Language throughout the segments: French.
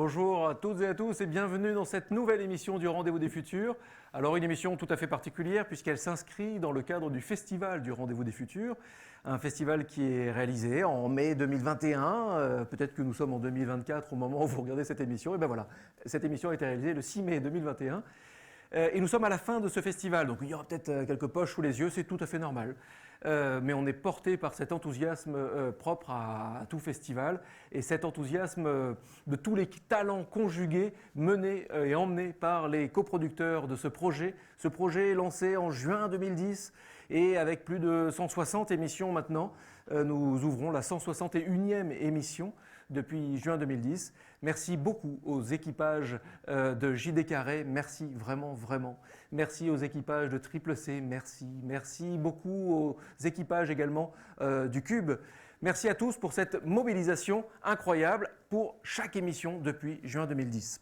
Bonjour à toutes et à tous et bienvenue dans cette nouvelle émission du Rendez-vous des Futurs. Alors une émission tout à fait particulière puisqu'elle s'inscrit dans le cadre du Festival du Rendez-vous des Futurs, un festival qui est réalisé en mai 2021, peut-être que nous sommes en 2024 au moment où vous regardez cette émission, et bien voilà, cette émission a été réalisée le 6 mai 2021. Et nous sommes à la fin de ce festival, donc il y aura peut-être quelques poches sous les yeux, c'est tout à fait normal. Mais on est porté par cet enthousiasme propre à tout festival et cet enthousiasme de tous les talents conjugués menés et emmenés par les coproducteurs de ce projet lancé en juin 2010 et avec plus de 160 émissions maintenant. Nous ouvrons la 161e émission depuis juin 2010. Merci beaucoup aux équipages de JD Carré, merci vraiment. Merci aux équipages de Triple C, merci beaucoup aux équipages également du Cube. Merci à tous pour cette mobilisation incroyable pour chaque émission depuis juin 2010.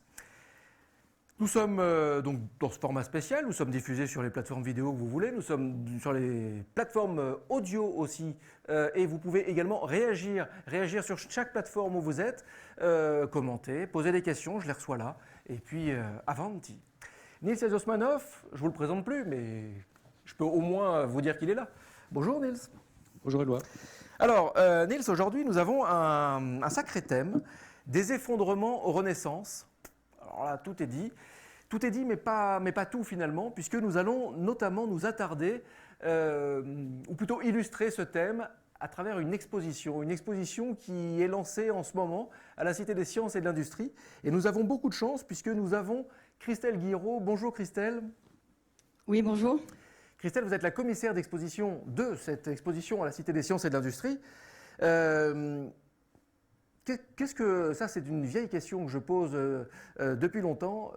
Nous sommes donc dans ce format spécial, nous sommes diffusés sur les plateformes vidéo que vous voulez, nous sommes sur les plateformes audio aussi et vous pouvez également réagir sur chaque plateforme où vous êtes, commenter, poser des questions, je les reçois là, et puis avanti. Nils Osmanov, je ne vous le présente plus, mais je peux au moins vous dire qu'il est là. Bonjour Nils. Bonjour Éloi. Alors Nils, aujourd'hui nous avons un sacré thème, des effondrements aux renaissances. Alors là, tout est dit, mais pas tout finalement, puisque nous allons notamment nous attarder, ou plutôt illustrer ce thème à travers une exposition qui est lancée en ce moment à la Cité des Sciences et de l'Industrie. Et nous avons beaucoup de chance puisque nous avons Christelle Guiraud. Bonjour Christelle. Oui, bonjour. Christelle, vous êtes la commissaire d'exposition de cette exposition à la Cité des Sciences et de l'Industrie. Qu'est-ce que ça, c'est une vieille question que je pose depuis longtemps.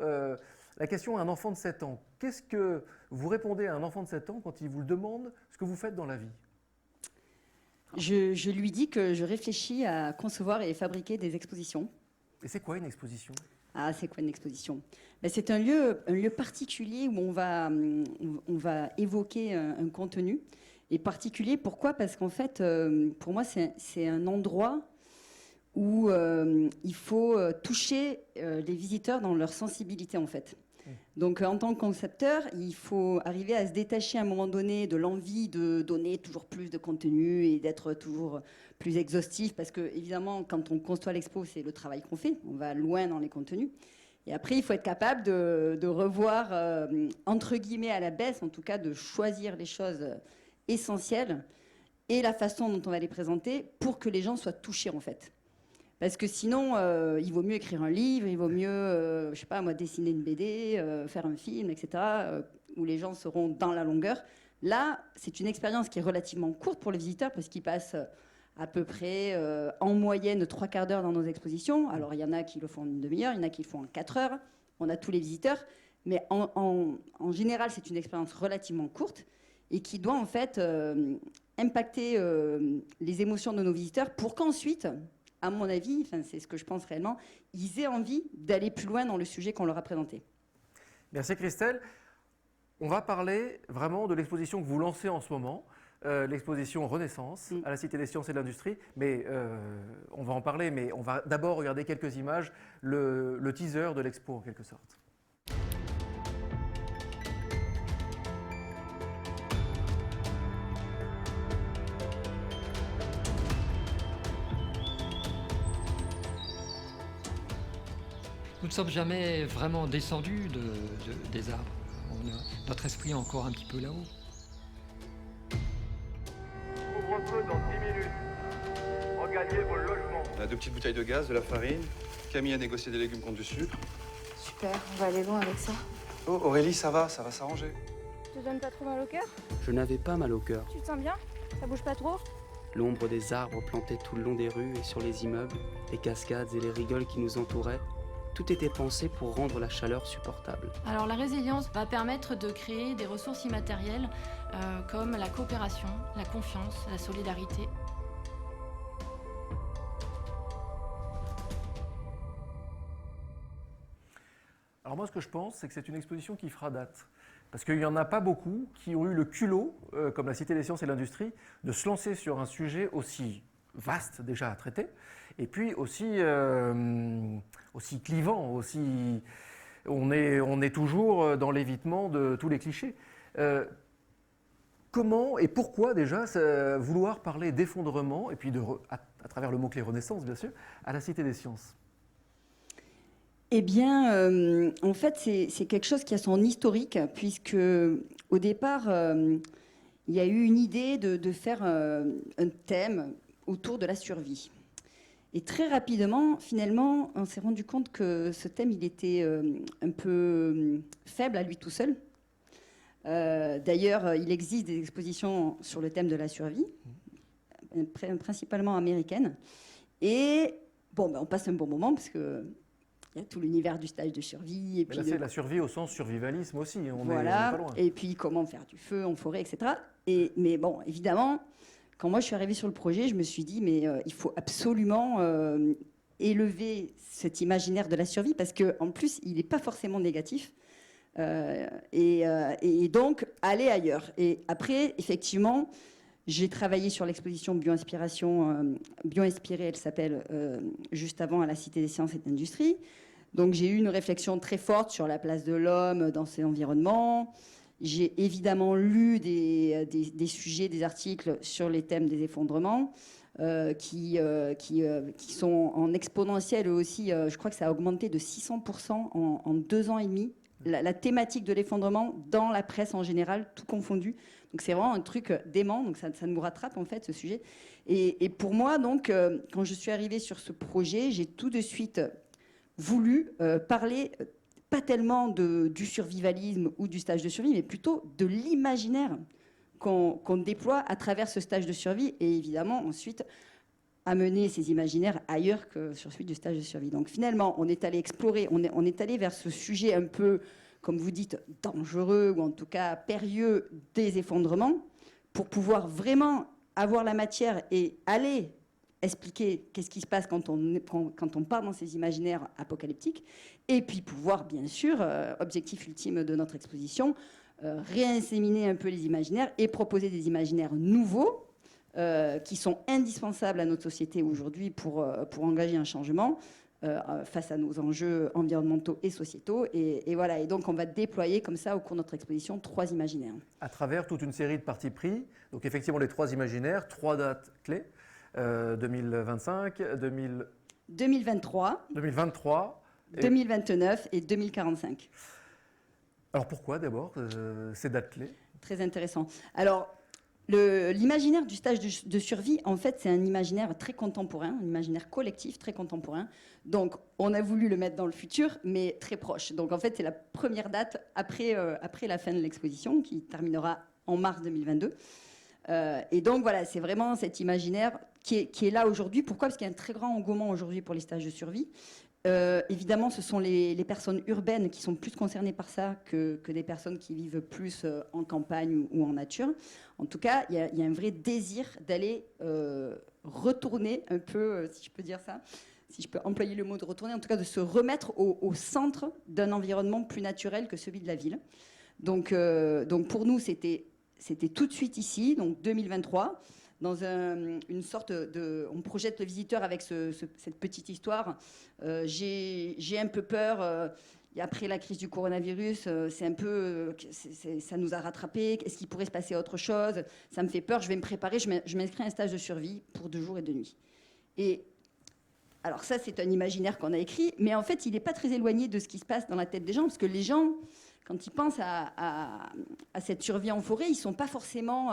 La question à un enfant de 7 ans. Qu'est-ce que vous répondez à un enfant de 7 ans quand il vous demande ce que vous faites dans la vie ? Je lui dis que je réfléchis à concevoir et fabriquer des expositions. Et c'est quoi une exposition ? Ah, c'est quoi une exposition ? C'est un lieu particulier où on va évoquer un contenu. Et particulier, pourquoi ? Parce qu'en fait, pour moi, c'est un endroit où il faut toucher les visiteurs dans leur sensibilité en fait. Donc en tant que concepteur, il faut arriver à se détacher à un moment donné de l'envie de donner toujours plus de contenu et d'être toujours plus exhaustif parce que évidemment quand on conçoit l'expo, c'est le travail qu'on fait, on va loin dans les contenus. Et après, il faut être capable de revoir, entre guillemets à la baisse, en tout cas de choisir les choses essentielles et la façon dont on va les présenter pour que les gens soient touchés en fait. Parce que sinon, il vaut mieux écrire un livre, il vaut mieux, je sais pas moi, dessiner une BD, faire un film, etc., où les gens seront dans la longueur. Là, c'est une expérience qui est relativement courte pour les visiteurs parce qu'ils passent à peu près en moyenne 3/4 d'heure dans nos expositions. Alors, il y en a qui le font en une demi-heure, il y en a qui le font en 4 heures. On a tous les visiteurs. Mais en général, c'est une expérience relativement courte et qui doit en fait impacter les émotions de nos visiteurs pour qu'ensuite, à mon avis, c'est ce que je pense réellement, ils aient envie d'aller plus loin dans le sujet qu'on leur a présenté. Merci Christelle. On va parler vraiment de l'exposition que vous lancez en ce moment, l'exposition Renaissance à la Cité des Sciences et de l'Industrie. Mais on va en parler, mais on va d'abord regarder quelques images, le teaser de l'expo en quelque sorte. Nous ne sommes jamais vraiment descendus des arbres. Notre esprit est encore un petit peu là-haut. Couvre-feu dans 10 minutes. Regagnez vos logements. On a 2 petites bouteilles de gaz, de la farine. Camille a négocié des légumes contre du sucre. Super, on va aller loin avec ça. Oh Aurélie, ça va s'arranger. Tu te donnes pas trop mal au cœur? Je n'avais pas mal au cœur. Tu te sens bien? Ça bouge pas trop? L'ombre des arbres plantés tout le long des rues et sur les immeubles, les cascades et les rigoles qui nous entouraient, tout était pensé pour rendre la chaleur supportable. Alors la résilience va permettre de créer des ressources immatérielles comme la coopération, la confiance, la solidarité. Alors moi ce que je pense, c'est que c'est une exposition qui fera date. Parce qu'il n'y en a pas beaucoup qui ont eu le culot, comme la Cité des Sciences et de l'Industrie, de se lancer sur un sujet aussi vaste déjà à traiter, et puis aussi clivant, on est toujours dans l'évitement de tous les clichés. Comment et pourquoi déjà vouloir parler d'effondrement, et puis à travers le mot-clé Renaissance, bien sûr, à la Cité des Sciences? Eh bien, en fait, c'est quelque chose qui a son historique, puisque au départ, il y a eu une idée de faire un thème autour de la survie. Et très rapidement, finalement, on s'est rendu compte que ce thème, il était un peu faible à lui tout seul. D'ailleurs, il existe des expositions sur le thème de la survie, principalement américaines. Et bon, on passe un bon moment parce que il y a tout l'univers du stage de survie. Et mais puis là, c'est la survie au sens survivalisme aussi. On est voilà. pas loin. Et puis comment faire du feu en forêt, etc. Mais bon, évidemment, quand moi je suis arrivée sur le projet, je me suis dit, mais il faut absolument élever cet imaginaire de la survie parce qu'en plus, il n'est pas forcément négatif. Et donc, aller ailleurs. Et après, effectivement, j'ai travaillé sur l'exposition Bio-Inspirée, elle s'appelle, juste avant à la Cité des Sciences et de l'Industrie. Donc, j'ai eu une réflexion très forte sur la place de l'homme dans ces environnements. J'ai évidemment lu des sujets, des articles sur les thèmes des effondrements qui sont en exponentiel eux aussi. Je crois que ça a augmenté de 600% en 2 ans et demi. La thématique de l'effondrement dans la presse en général, tout confondu. Donc c'est vraiment un truc dément, donc ça nous rattrape en fait ce sujet. Et pour moi, donc, quand je suis arrivée sur ce projet, j'ai tout de suite voulu parler pas tellement du survivalisme ou du stage de survie, mais plutôt de l'imaginaire qu'on déploie à travers ce stage de survie et évidemment ensuite amener ces imaginaires ailleurs que sur celui du stage de survie. Donc finalement, on est allé explorer, on est allé vers ce sujet un peu, comme vous dites, dangereux, ou en tout cas périlleux des effondrements, pour pouvoir vraiment avoir la matière et aller expliquer qu'est-ce qui se passe quand on part dans ces imaginaires apocalyptiques, et puis pouvoir, bien sûr, objectif ultime de notre exposition, réinséminer un peu les imaginaires et proposer des imaginaires nouveaux, qui sont indispensables à notre société aujourd'hui pour engager un changement face à nos enjeux environnementaux et sociétaux. Et voilà. Et donc, on va déployer comme ça, au cours de notre exposition, 3 imaginaires. À travers toute une série de partis pris. Donc, effectivement, les 3 imaginaires, 3 dates clés. 2025, 2023, 2029 et 2045. Alors, pourquoi d'abord ces dates clés? Très intéressant. Alors, l'imaginaire du stage de survie, en fait, c'est un imaginaire très contemporain, un imaginaire collectif très contemporain. Donc, on a voulu le mettre dans le futur, mais très proche. Donc, en fait, c'est la première date après la fin de l'exposition, qui terminera en mars 2022. Et donc, voilà, c'est vraiment cet imaginaire qui est là aujourd'hui. Pourquoi? Parce qu'il y a un très grand engouement aujourd'hui pour les stages de survie. Évidemment, ce sont les personnes urbaines qui sont plus concernées par ça que des personnes qui vivent plus en campagne ou en nature. En tout cas, il y a un vrai désir d'aller retourner un peu, si je peux dire ça, si je peux employer le mot de retourner, en tout cas de se remettre au centre d'un environnement plus naturel que celui de la ville. Donc pour nous, c'était tout de suite ici, donc 2023. Dans une sorte de... On projette le visiteur avec cette petite histoire. J'ai un peu peur. Après la crise du coronavirus, c'est un peu... ça nous a rattrapés. Est-ce qu'il pourrait se passer autre chose? Ça me fait peur. Je vais me préparer. Je m'inscris à un stage de survie pour 2 jours et 2 nuits. Et alors ça, c'est un imaginaire qu'on a écrit. Mais en fait, il n'est pas très éloigné de ce qui se passe dans la tête des gens. Parce que les gens... Quand ils pensent à cette survie en forêt, ils ne sont pas forcément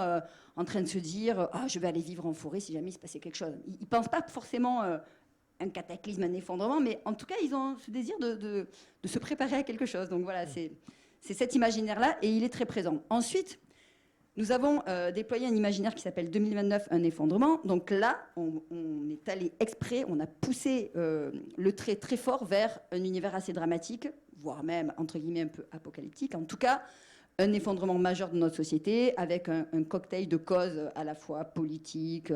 en train de se dire « je vais aller vivre en forêt si jamais il se passait quelque chose ». Ils ne pensent pas forcément un cataclysme, un effondrement, mais en tout cas, ils ont ce désir de se préparer à quelque chose. Donc voilà, c'est cet imaginaire-là, et il est très présent. Ensuite, nous avons déployé un imaginaire qui s'appelle 2029, un effondrement. Donc là, on est allé exprès, on a poussé le trait très fort vers un univers assez dramatique, voire même, entre guillemets, un peu apocalyptique. En tout cas, un effondrement majeur de notre société, avec un cocktail de causes à la fois politiques,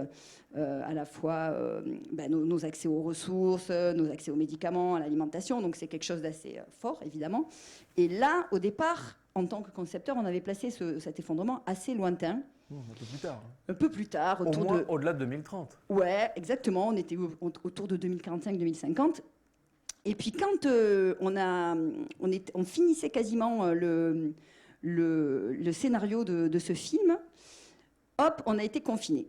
à la fois nos accès aux ressources, nos accès aux médicaments, à l'alimentation. Donc c'est quelque chose d'assez fort, évidemment. Et là, au départ, en tant que concepteur, on avait placé cet effondrement assez lointain. Un peu plus tard. Un peu plus tard, Au moins au-delà de 2030. Ouais, exactement. On était autour de 2045-2050. Et puis quand on finissait quasiment le scénario de ce film, hop, on a été confinés,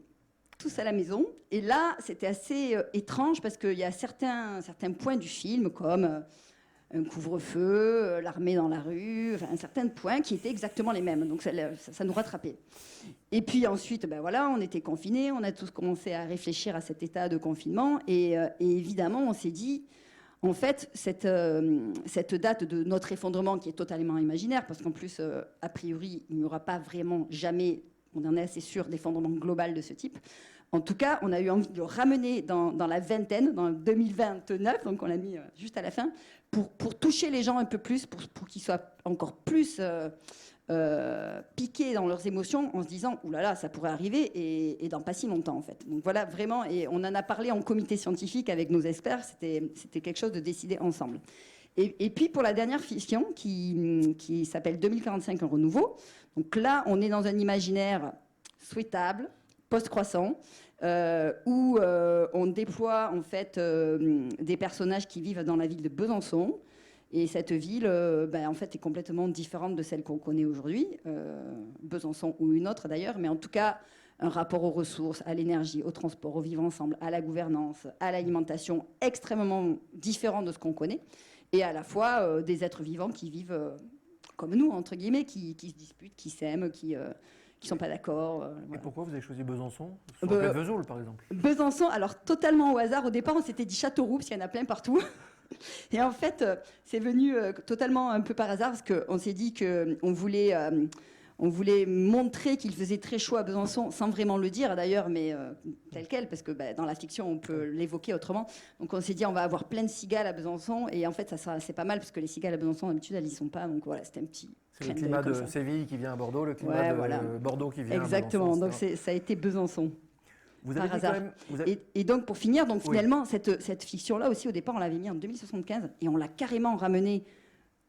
tous à la maison. Et là, c'était assez étrange parce qu'il y a certains points du film, comme un couvre-feu, l'armée dans la rue, enfin, certains points qui étaient exactement les mêmes. Donc ça nous rattrapait. Et puis ensuite, ben voilà, on était confinés, on a tous commencé à réfléchir à cet état de confinement. Et évidemment, on s'est dit, en fait, cette date de notre effondrement qui est totalement imaginaire, parce qu'en plus, a priori, il n'y aura pas vraiment jamais, on en est assez sûr, d'effondrement global de ce type. En tout cas, on a eu envie de le ramener dans la vingtaine, dans 2029, donc on l'a mis juste à la fin, pour toucher les gens un peu plus, pour qu'ils soient encore plus piqués dans leurs émotions, en se disant « Ouh là là, ça pourrait arriver » et dans pas si longtemps en fait. Donc voilà, vraiment, et on en a parlé en comité scientifique avec nos experts, c'était quelque chose de décidé ensemble. Et puis pour la dernière fiction, qui s'appelle 2045, un renouveau, donc là, on est dans un imaginaire souhaitable, post-croissant, où on déploie en fait des personnages qui vivent dans la ville de Besançon. Et cette ville, en fait, est complètement différente de celle qu'on connaît aujourd'hui, Besançon ou une autre d'ailleurs, mais en tout cas, un rapport aux ressources, à l'énergie, au transport, au vivre ensemble, à la gouvernance, à l'alimentation, extrêmement différent de ce qu'on connaît, et à la fois des êtres vivants qui vivent comme nous, entre guillemets, qui se disputent, qui s'aiment, qui sont pas d'accord. Voilà. Et pourquoi vous avez choisi Besançon sur Vesoul, par exemple? Besançon, alors totalement au hasard. Au départ, on s'était dit Châteauroux, parce qu'il y en a plein partout. Et en fait, c'est venu totalement un peu par hasard, parce qu'on s'est dit qu'on voulait montrer qu'il faisait très chaud à Besançon, sans vraiment le dire d'ailleurs, mais tel quel, parce que dans la fiction, on peut l'évoquer autrement. Donc on s'est dit, on va avoir plein de cigales à Besançon, et en fait, c'est pas mal, parce que les cigales à Besançon, d'habitude, elles y sont pas. Donc voilà, c'était un petit... C'est le climat de Séville qui vient à Bordeaux, le climat de Bordeaux qui vient Exactement, à Besançon. donc ça a été Besançon. Vous avez par dit hasard. quand même, Et donc pour finir, donc, Oui. finalement, cette fiction-là aussi, au départ, on l'avait mis en 2075, et on l'a carrément ramenée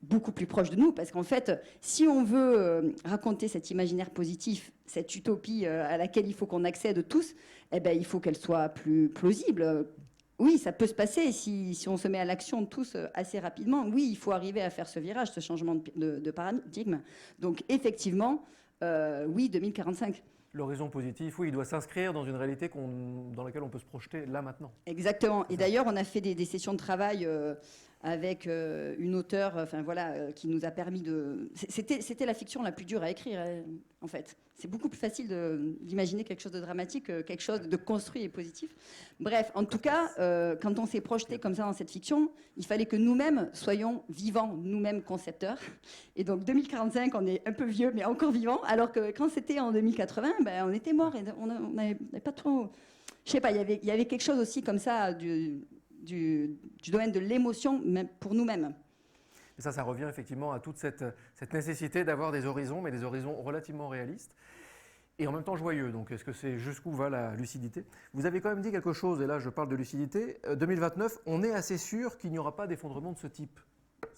beaucoup plus proche de nous, parce qu'en fait, si on veut raconter cet imaginaire positif, cette utopie à laquelle il faut qu'on accède tous, eh ben, il faut qu'elle soit plus plausible. Oui, ça peut se passer si on se met à l'action tous assez rapidement. Oui, il faut arriver à faire ce virage, ce changement de paradigme. Donc effectivement, oui, 2045. l'horizon positif, oui, il doit s'inscrire dans une réalité dans laquelle on peut se projeter là, maintenant. Exactement. Et d'ailleurs, on a fait des sessions de travail avec une auteure, qui nous a permis de... C'était la fiction la plus dure à écrire, en fait. C'est beaucoup plus facile d'imaginer quelque chose de dramatique que quelque chose de construit et positif. Bref, en tout cas, quand on s'est projeté comme ça dans cette fiction, il fallait que nous-mêmes soyons vivants, nous-mêmes concepteurs. Et donc 2045, on est un peu vieux, mais encore vivants, alors que quand c'était en 2080, on était morts et on n'avait pas trop... Je sais pas, il y avait quelque chose aussi comme ça du domaine de l'émotion, même pour nous-mêmes. Et ça revient effectivement à toute cette nécessité d'avoir des horizons, mais des horizons relativement réalistes et en même temps joyeux. Donc, est-ce que c'est jusqu'où va la lucidité? Vous avez quand même dit quelque chose, et là je parle de lucidité. 2029, on est assez sûr qu'il n'y aura pas d'effondrement de ce type.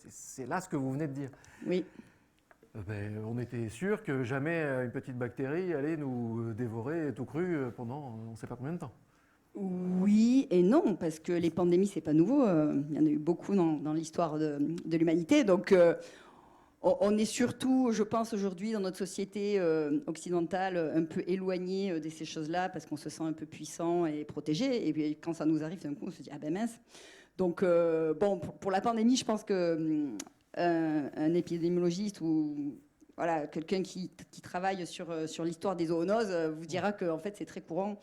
C'est là ce que vous venez de dire. Oui. On était sûr que jamais une petite bactérie allait nous dévorer tout cru pendant on ne sait pas combien de temps. Oui et non, parce que les pandémies, c'est pas nouveau. Il y en a eu beaucoup dans l'histoire de l'humanité. Donc, on est surtout, je pense, aujourd'hui, dans notre société occidentale, un peu éloigné de ces choses-là, parce qu'on se sent un peu puissant et protégé. Et puis, quand ça nous arrive, d'un coup, on se dit « Ah ben mince !» Donc, pour la pandémie, je pense qu'un épidémiologiste ou... Voilà, quelqu'un qui travaille sur l'histoire des zoonoses vous dira qu'en fait, c'est très courant.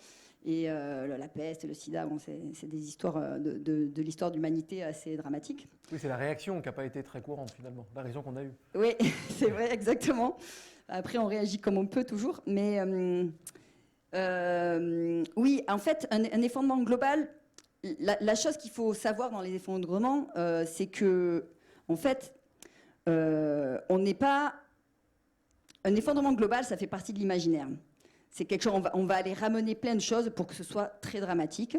Et la peste, le sida, c'est des histoires de l'histoire de l'humanité assez dramatiques. Oui, c'est la réaction qui n'a pas été très courante finalement, la raison qu'on a eue. Oui, c'est vrai, exactement. Après, on réagit comme on peut toujours. Mais oui, en fait, un effondrement global, la chose qu'il faut savoir dans les effondrements, c'est que, en fait, on n'est pas... Un effondrement global, ça fait partie de l'imaginaire. C'est quelque chose, on va aller ramener plein de choses pour que ce soit très dramatique.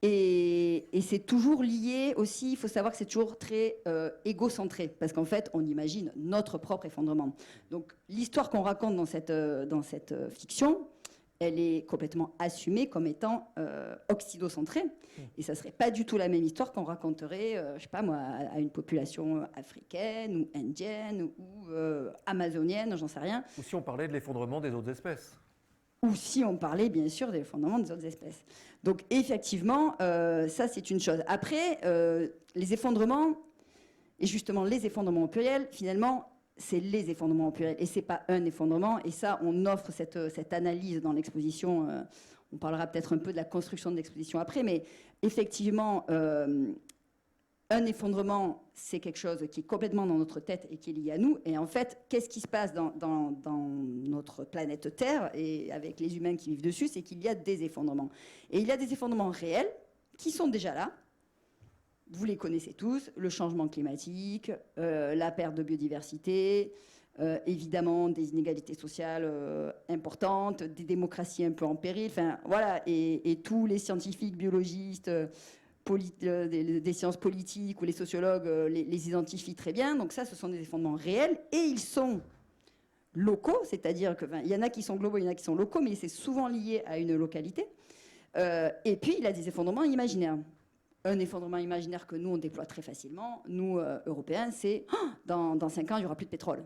Et c'est toujours lié aussi, il faut savoir que c'est toujours très égocentré, parce qu'en fait, on imagine notre propre effondrement. Donc l'histoire qu'on raconte dans cette fiction, elle est complètement assumée comme étant occidocentrée. Et ça ne serait pas du tout la même histoire qu'on raconterait, je ne sais pas moi, à une population africaine ou indienne ou amazonienne, j'en sais rien. Ou si on parlait de l'effondrement des autres espèces. Ou si on parlait bien sûr des effondrements des autres espèces. Donc effectivement, ça c'est une chose. Après, les effondrements, et justement les effondrements au pluriel, finalement, c'est les effondrements au pluriel, et c'est pas un effondrement. Et ça, on offre cette analyse dans l'exposition. On parlera peut-être un peu de la construction de l'exposition après, mais effectivement, un effondrement, c'est quelque chose qui est complètement dans notre tête et qui est lié à nous. Et en fait, qu'est-ce qui se passe dans notre planète Terre et avec les humains qui vivent dessus, c'est qu'il y a des effondrements. Et il y a des effondrements réels qui sont déjà là. Vous les connaissez tous, le changement climatique, la perte de biodiversité, évidemment des inégalités sociales importantes, des démocraties un peu en péril, enfin voilà, et tous les scientifiques, biologistes, des sciences politiques ou les sociologues les identifient très bien. Donc ça, ce sont des effondrements réels et ils sont locaux, c'est-à-dire qu'il y en a qui sont globaux, il y en a qui sont locaux, mais c'est souvent lié à une localité. Et puis, il y a des effondrements imaginaires. Un effondrement imaginaire que nous, on déploie très facilement, nous, Européens, c'est dans 5 ans, il n'y aura plus de pétrole.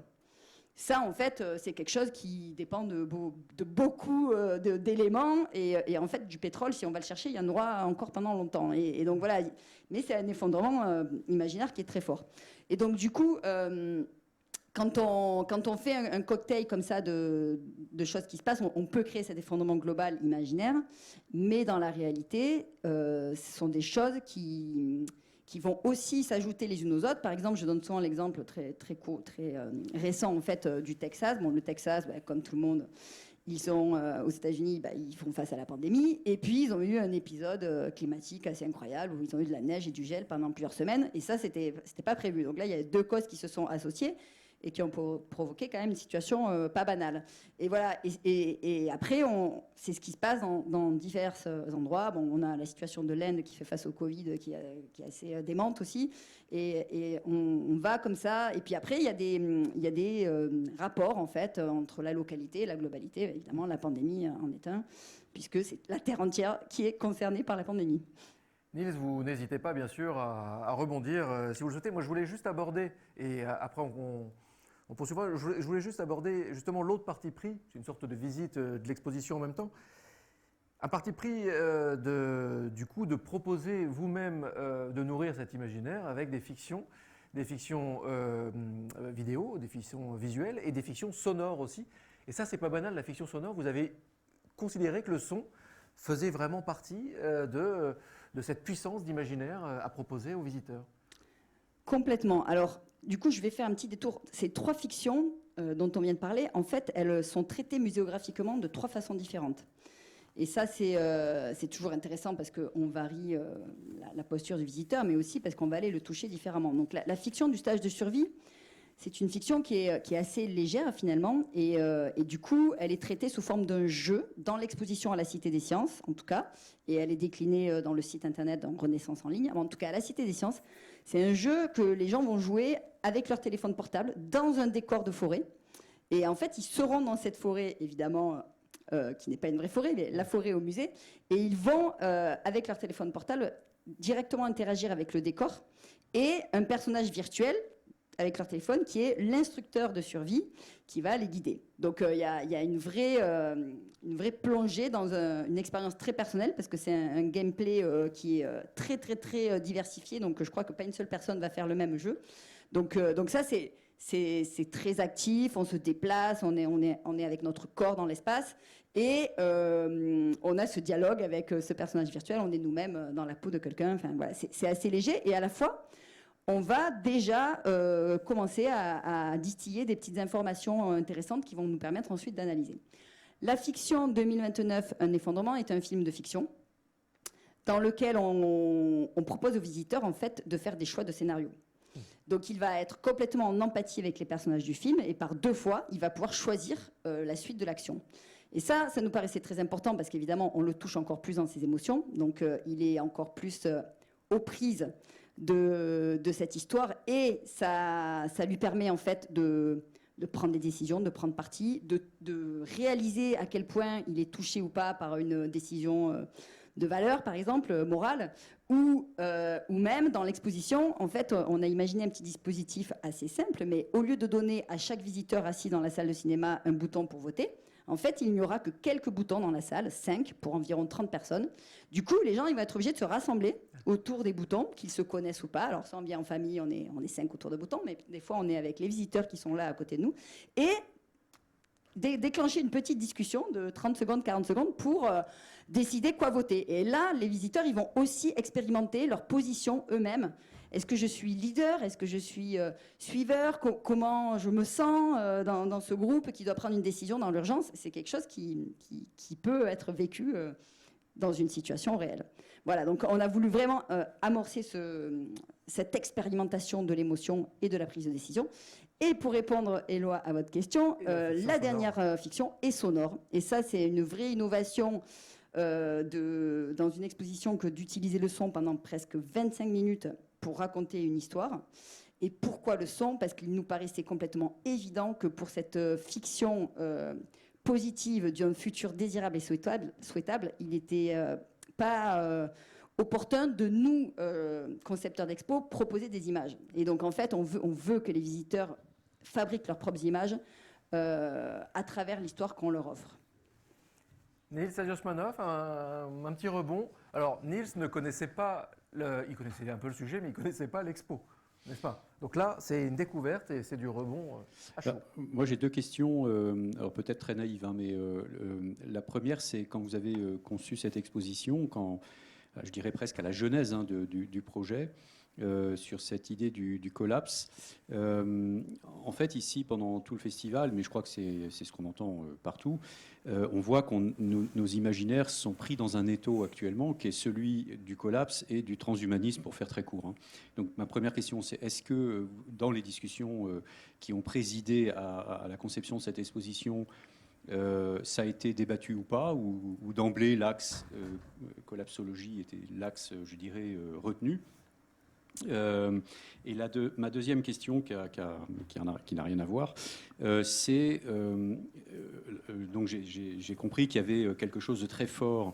Ça, en fait, c'est quelque chose qui dépend de beaucoup d'éléments. Et en fait, du pétrole, si on va le chercher, il y en aura encore pendant longtemps. Et donc, voilà. Mais c'est un effondrement imaginaire qui est très fort. Et donc, du coup, quand on fait un cocktail comme ça de choses qui se passent, on peut créer cet effondrement global imaginaire. Mais dans la réalité, ce sont des choses qui vont aussi s'ajouter les unes aux autres. Par exemple, je donne souvent l'exemple très récent en fait, du Texas. Bon, le Texas, comme tout le monde, ils sont aux États-Unis, ils font face à la pandémie. Et puis, ils ont eu un épisode climatique assez incroyable où ils ont eu de la neige et du gel pendant plusieurs semaines. Et ça, c'était pas prévu. Donc là, il y a 2 causes qui se sont associées et qui ont provoqué quand même une situation pas banale. Et voilà. Et après, c'est ce qui se passe dans divers endroits. Bon, on a la situation de l'Inde qui fait face au Covid, qui est assez démente aussi. Et on va comme ça. Et puis après, il y a des rapports, en fait, entre la localité et la globalité. Évidemment, la pandémie en est un, puisque c'est la Terre entière qui est concernée par la pandémie. Niels, vous n'hésitez pas, bien sûr, à rebondir si vous le souhaitez. Moi, je voulais juste aborder, et après on poursuivra, je voulais juste aborder justement l'autre parti pris, c'est une sorte de visite de l'exposition en même temps. Un parti pris du coup de proposer vous-même de nourrir cet imaginaire avec des fictions vidéo, des fictions visuelles et des fictions sonores aussi. Et ça, c'est pas banal, la fiction sonore. Vous avez considéré que le son faisait vraiment partie de cette puissance d'imaginaire à proposer aux visiteurs. Complètement. Alors, du coup, je vais faire un petit détour. Ces 3 fictions dont on vient de parler, en fait, elles sont traitées muséographiquement de 3 façons différentes. Et ça, c'est toujours intéressant parce qu'on varie la posture du visiteur, mais aussi parce qu'on va aller le toucher différemment. Donc, la fiction du stage de survie, c'est une fiction qui est assez légère, finalement. Et du coup, elle est traitée sous forme d'un jeu dans l'exposition à la Cité des Sciences, en tout cas. Et elle est déclinée dans le site internet dans Renaissance en ligne. En tout cas, à la Cité des Sciences, c'est un jeu que les gens vont jouer avec leur téléphone portable dans un décor de forêt. Et en fait, ils seront dans cette forêt, évidemment, qui n'est pas une vraie forêt, mais la forêt au musée. Et ils vont, avec leur téléphone portable, directement interagir avec le décor. Et un personnage virtuel avec leur téléphone, qui est l'instructeur de survie, qui va les guider. Donc il y a une vraie plongée dans une expérience très personnelle, parce que c'est un gameplay qui est très diversifié, donc je crois que pas une seule personne va faire le même jeu. Donc ça, c'est très actif, on se déplace, on est avec notre corps dans l'espace, et on a ce dialogue avec ce personnage virtuel, on est nous-mêmes dans la peau de quelqu'un, enfin voilà, c'est assez léger, et à la fois, on va déjà commencer à distiller des petites informations intéressantes qui vont nous permettre ensuite d'analyser. La fiction 2029, Un effondrement, est un film de fiction dans lequel on propose aux visiteurs en fait, de faire des choix de scénario. Donc il va être complètement en empathie avec les personnages du film et par 2 fois, il va pouvoir choisir la suite de l'action. Et ça nous paraissait très important parce qu'évidemment, on le touche encore plus dans ses émotions. Donc, il est encore plus aux prises de cette histoire. Et ça lui permet en fait de prendre des décisions, de prendre parti, de réaliser à quel point il est touché ou pas par une décision de valeur, par exemple, morale, ou même dans l'exposition, en fait, on a imaginé un petit dispositif assez simple, mais au lieu de donner à chaque visiteur assis dans la salle de cinéma un bouton pour voter, en fait, il n'y aura que quelques boutons dans la salle, 5 pour environ 30 personnes. Du coup, les gens ils vont être obligés de se rassembler autour des boutons, qu'ils se connaissent ou pas. Alors, si on vient en famille, on est 5 autour de boutons, mais des fois, on est avec les visiteurs qui sont là à côté de nous. Et déclencher une petite discussion de 30 secondes, 40 secondes pour décider quoi voter. Et là, les visiteurs, ils vont aussi expérimenter leur position eux-mêmes. Est-ce que je suis leader? Est-ce que je suis suiveur? Comment je me sens dans ce groupe qui doit prendre une décision dans l'urgence? C'est quelque chose qui peut être vécu dans une situation réelle. Voilà, donc on a voulu vraiment amorcer cette expérimentation de l'émotion et de la prise de décision. Et pour répondre, Éloi, à votre question, la dernière fiction est sonore. Et ça, c'est une vraie innovation dans une exposition que d'utiliser le son pendant presque 25 minutes pour raconter une histoire. Et pourquoi le son? Parce qu'il nous paraissait complètement évident que pour cette fiction positive d'un futur désirable et souhaitable, il n'était pas opportun de nous, concepteurs d'expo, proposer des images. Et donc, en fait, on veut que les visiteurs fabriquent leurs propres images à travers l'histoire qu'on leur offre. Nils Agiosmanov, un petit rebond. Alors, Nils ne connaissait pas, il connaissait un peu le sujet, mais il ne connaissait pas l'expo, n'est-ce pas? Donc là, c'est une découverte et c'est du rebond à chaud. Moi, j'ai deux questions, alors peut-être très naïves, hein, mais la première, c'est quand vous avez conçu cette exposition, je dirais presque à la genèse du projet, sur cette idée du collapse. En fait, ici, pendant tout le festival, mais je crois que c'est ce qu'on entend partout, on voit que nos imaginaires sont pris dans un étau actuellement, qui est celui du collapse et du transhumanisme, pour faire très court. Hein. Donc, ma première question, c'est est-ce que dans les discussions qui ont présidé à la conception de cette exposition, ça a été débattu ou pas, ou d'emblée l'axe collapsologie était l'axe, je dirais, retenu? Et ma deuxième question, qui n'a rien à voir, c'est donc j'ai compris qu'il y avait quelque chose de très fort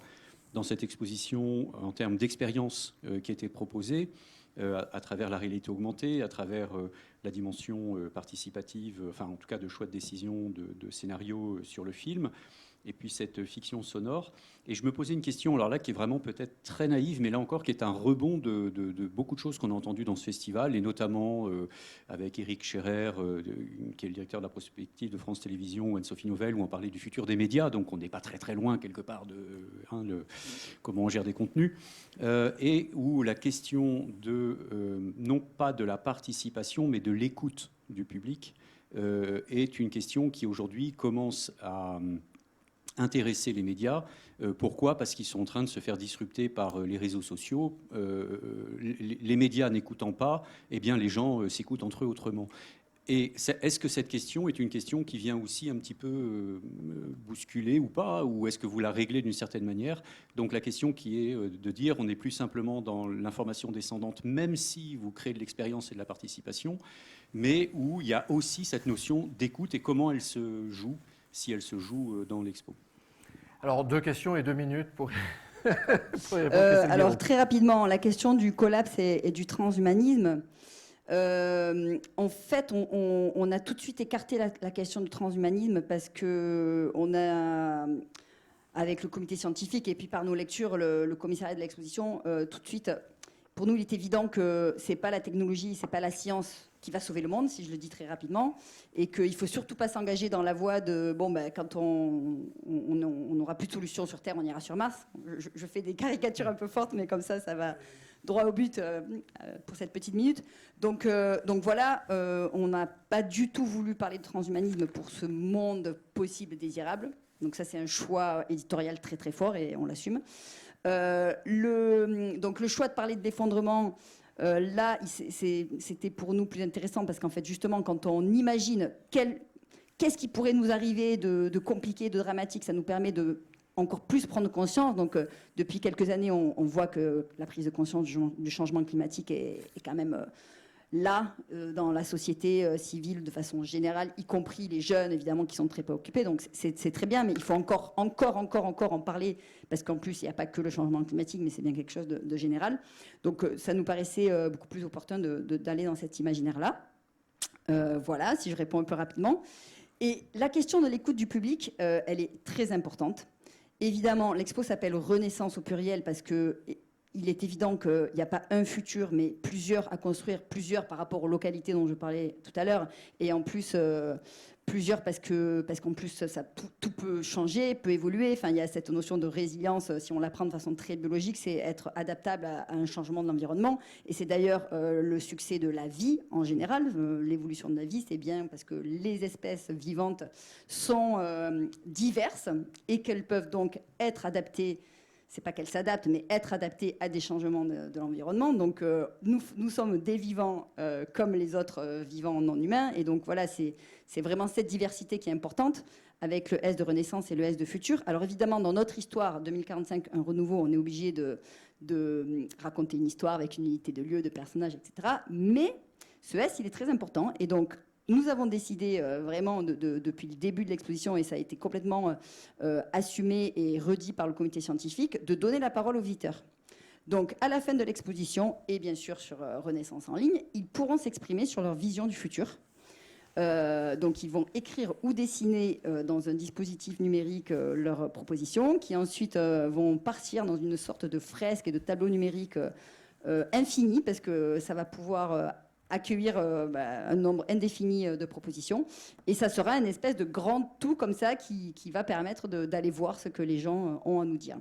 dans cette exposition en termes d'expérience qui était proposée à travers la réalité augmentée, à travers la dimension participative, enfin en tout cas de choix de décision, de scénario sur le film, et puis cette fiction sonore. Et je me posais une question, alors là, qui est vraiment peut-être très naïve, mais là encore, qui est un rebond de beaucoup de choses qu'on a entendues dans ce festival, et notamment avec Éric Scherer, qui est le directeur de la prospective de France Télévisions, ou Anne-Sophie Novelle, où on parlait du futur des médias, donc on n'est pas très très loin, quelque part, de comment on gère des contenus, et où la question non pas de la participation, mais de l'écoute du public, est une question qui, aujourd'hui, commence à intéresser les médias. Pourquoi? Parce qu'ils sont en train de se faire disrupter par les réseaux sociaux. Les médias n'écoutant pas, eh bien les gens s'écoutent entre eux autrement. Et est-ce que cette question est une question qui vient aussi un petit peu bousculer ou pas? Ou est-ce que vous la réglez d'une certaine manière? Donc la question qui est de dire on n'est plus simplement dans l'information descendante, même si vous créez de l'expérience et de la participation, mais où il y a aussi cette notion d'écoute et comment elle se joue, si elle se joue dans l'expo. Alors, 2 questions et 2 minutes pour répondre. Alors, très rapidement, la question du collapse et du transhumanisme. En fait, on a tout de suite écarté la question du transhumanisme parce que on a, avec le comité scientifique et puis par nos lectures, le commissariat de l'exposition, tout de suite, pour nous, il est évident que c'est pas la technologie, c'est pas la science qui va sauver le monde, si je le dis très rapidement, et qu'il ne faut surtout pas s'engager dans la voie de quand on n'aura plus de solution sur Terre, on ira sur Mars. Je fais des caricatures un peu fortes, mais comme ça va droit au but pour cette petite minute. Donc voilà, on n'a pas du tout voulu parler de transhumanisme pour ce monde possible désirable. Donc ça, c'est un choix éditorial très très fort et on l'assume. Donc le choix de parler de l'effondrement, là, c'était pour nous plus intéressant parce qu'en fait, justement, quand on imagine qu'est-ce qui pourrait nous arriver de compliqué, de dramatique. Ça nous permet de encore plus prendre conscience. Donc, depuis quelques années, on voit que la prise de conscience du changement climatique est quand même là, dans la société civile de façon générale, y compris les jeunes, évidemment, qui sont très préoccupés. Donc, c'est très bien, mais il faut encore en parler, parce qu'en plus, il n'y a pas que le changement climatique, mais c'est bien quelque chose de général. Donc, ça nous paraissait beaucoup plus opportun d'aller dans cet imaginaire-là. Voilà, si je réponds un peu rapidement. Et la question de l'écoute du public, elle est très importante. Évidemment, l'expo s'appelle Renaissance au pluriel parce qu'il est évident qu'il n'y a pas un futur, mais plusieurs à construire, plusieurs par rapport aux localités dont je parlais tout à l'heure, et en plus plusieurs parce qu'en plus tout peut changer, peut évoluer. Enfin, il y a cette notion de résilience, si on la prend de façon très biologique, c'est être adaptable à un changement de l'environnement. Et c'est d'ailleurs le succès de la vie en général. L'évolution de la vie, c'est bien parce que les espèces vivantes sont diverses et qu'elles peuvent donc être adaptées. C'est pas qu'elles s'adaptent, mais être adaptées à des changements de l'environnement. Donc, nous sommes des vivants comme les autres vivants non humains. Et donc, voilà, c'est vraiment cette diversité qui est importante avec le S de Renaissance et le S de Futur. Alors, évidemment, dans notre histoire, 2045, un renouveau, on est obligé de raconter une histoire avec une unité de lieu, de personnages, etc. Mais ce S, il est très important. Et donc, nous avons décidé vraiment depuis le début de l'exposition, et ça a été complètement assumé et redit par le comité scientifique, de donner la parole aux visiteurs. Donc, à la fin de l'exposition, et bien sûr sur Renaissance en ligne, ils pourront s'exprimer sur leur vision du futur. Donc, ils vont écrire ou dessiner dans un dispositif numérique leurs propositions, qui ensuite vont partir dans une sorte de fresque et de tableau numérique infini, parce que ça va pouvoir accueillir un nombre indéfini de propositions. Et ça sera une espèce de grand tout comme ça qui va permettre d'aller voir ce que les gens ont à nous dire.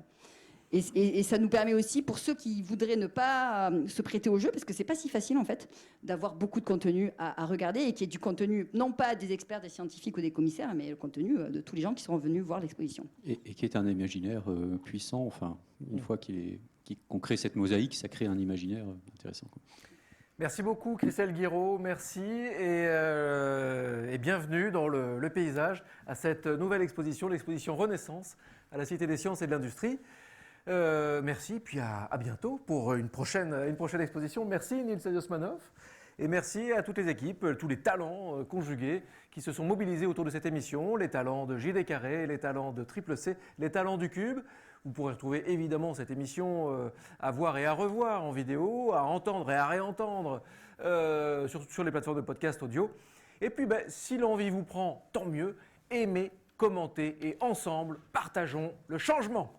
Et ça nous permet aussi, pour ceux qui voudraient ne pas se prêter au jeu, parce que c'est pas si facile en fait, d'avoir beaucoup de contenu à regarder, et qui est du contenu, non pas des experts, des scientifiques ou des commissaires, mais le contenu de tous les gens qui seront venus voir l'exposition. Et qui est un imaginaire puissant, enfin, une fois qu'on crée cette mosaïque, ça crée un imaginaire intéressant, quoi. Merci beaucoup Christelle Guiraud, merci et bienvenue dans le paysage à cette nouvelle exposition, l'exposition Renaissance à la Cité des Sciences et de l'Industrie. Merci, puis à bientôt pour une prochaine exposition. Merci Nils Osmanov et merci à toutes les équipes, tous les talents conjugués qui se sont mobilisés autour de cette émission, les talents de JD Carré, les talents de Triple C, les talents du Cube. Vous pourrez retrouver évidemment cette émission à voir et à revoir en vidéo, à entendre et à réentendre sur les plateformes de podcast audio. Et puis, si l'envie vous prend, tant mieux. Aimez, commentez et ensemble, partageons le changement.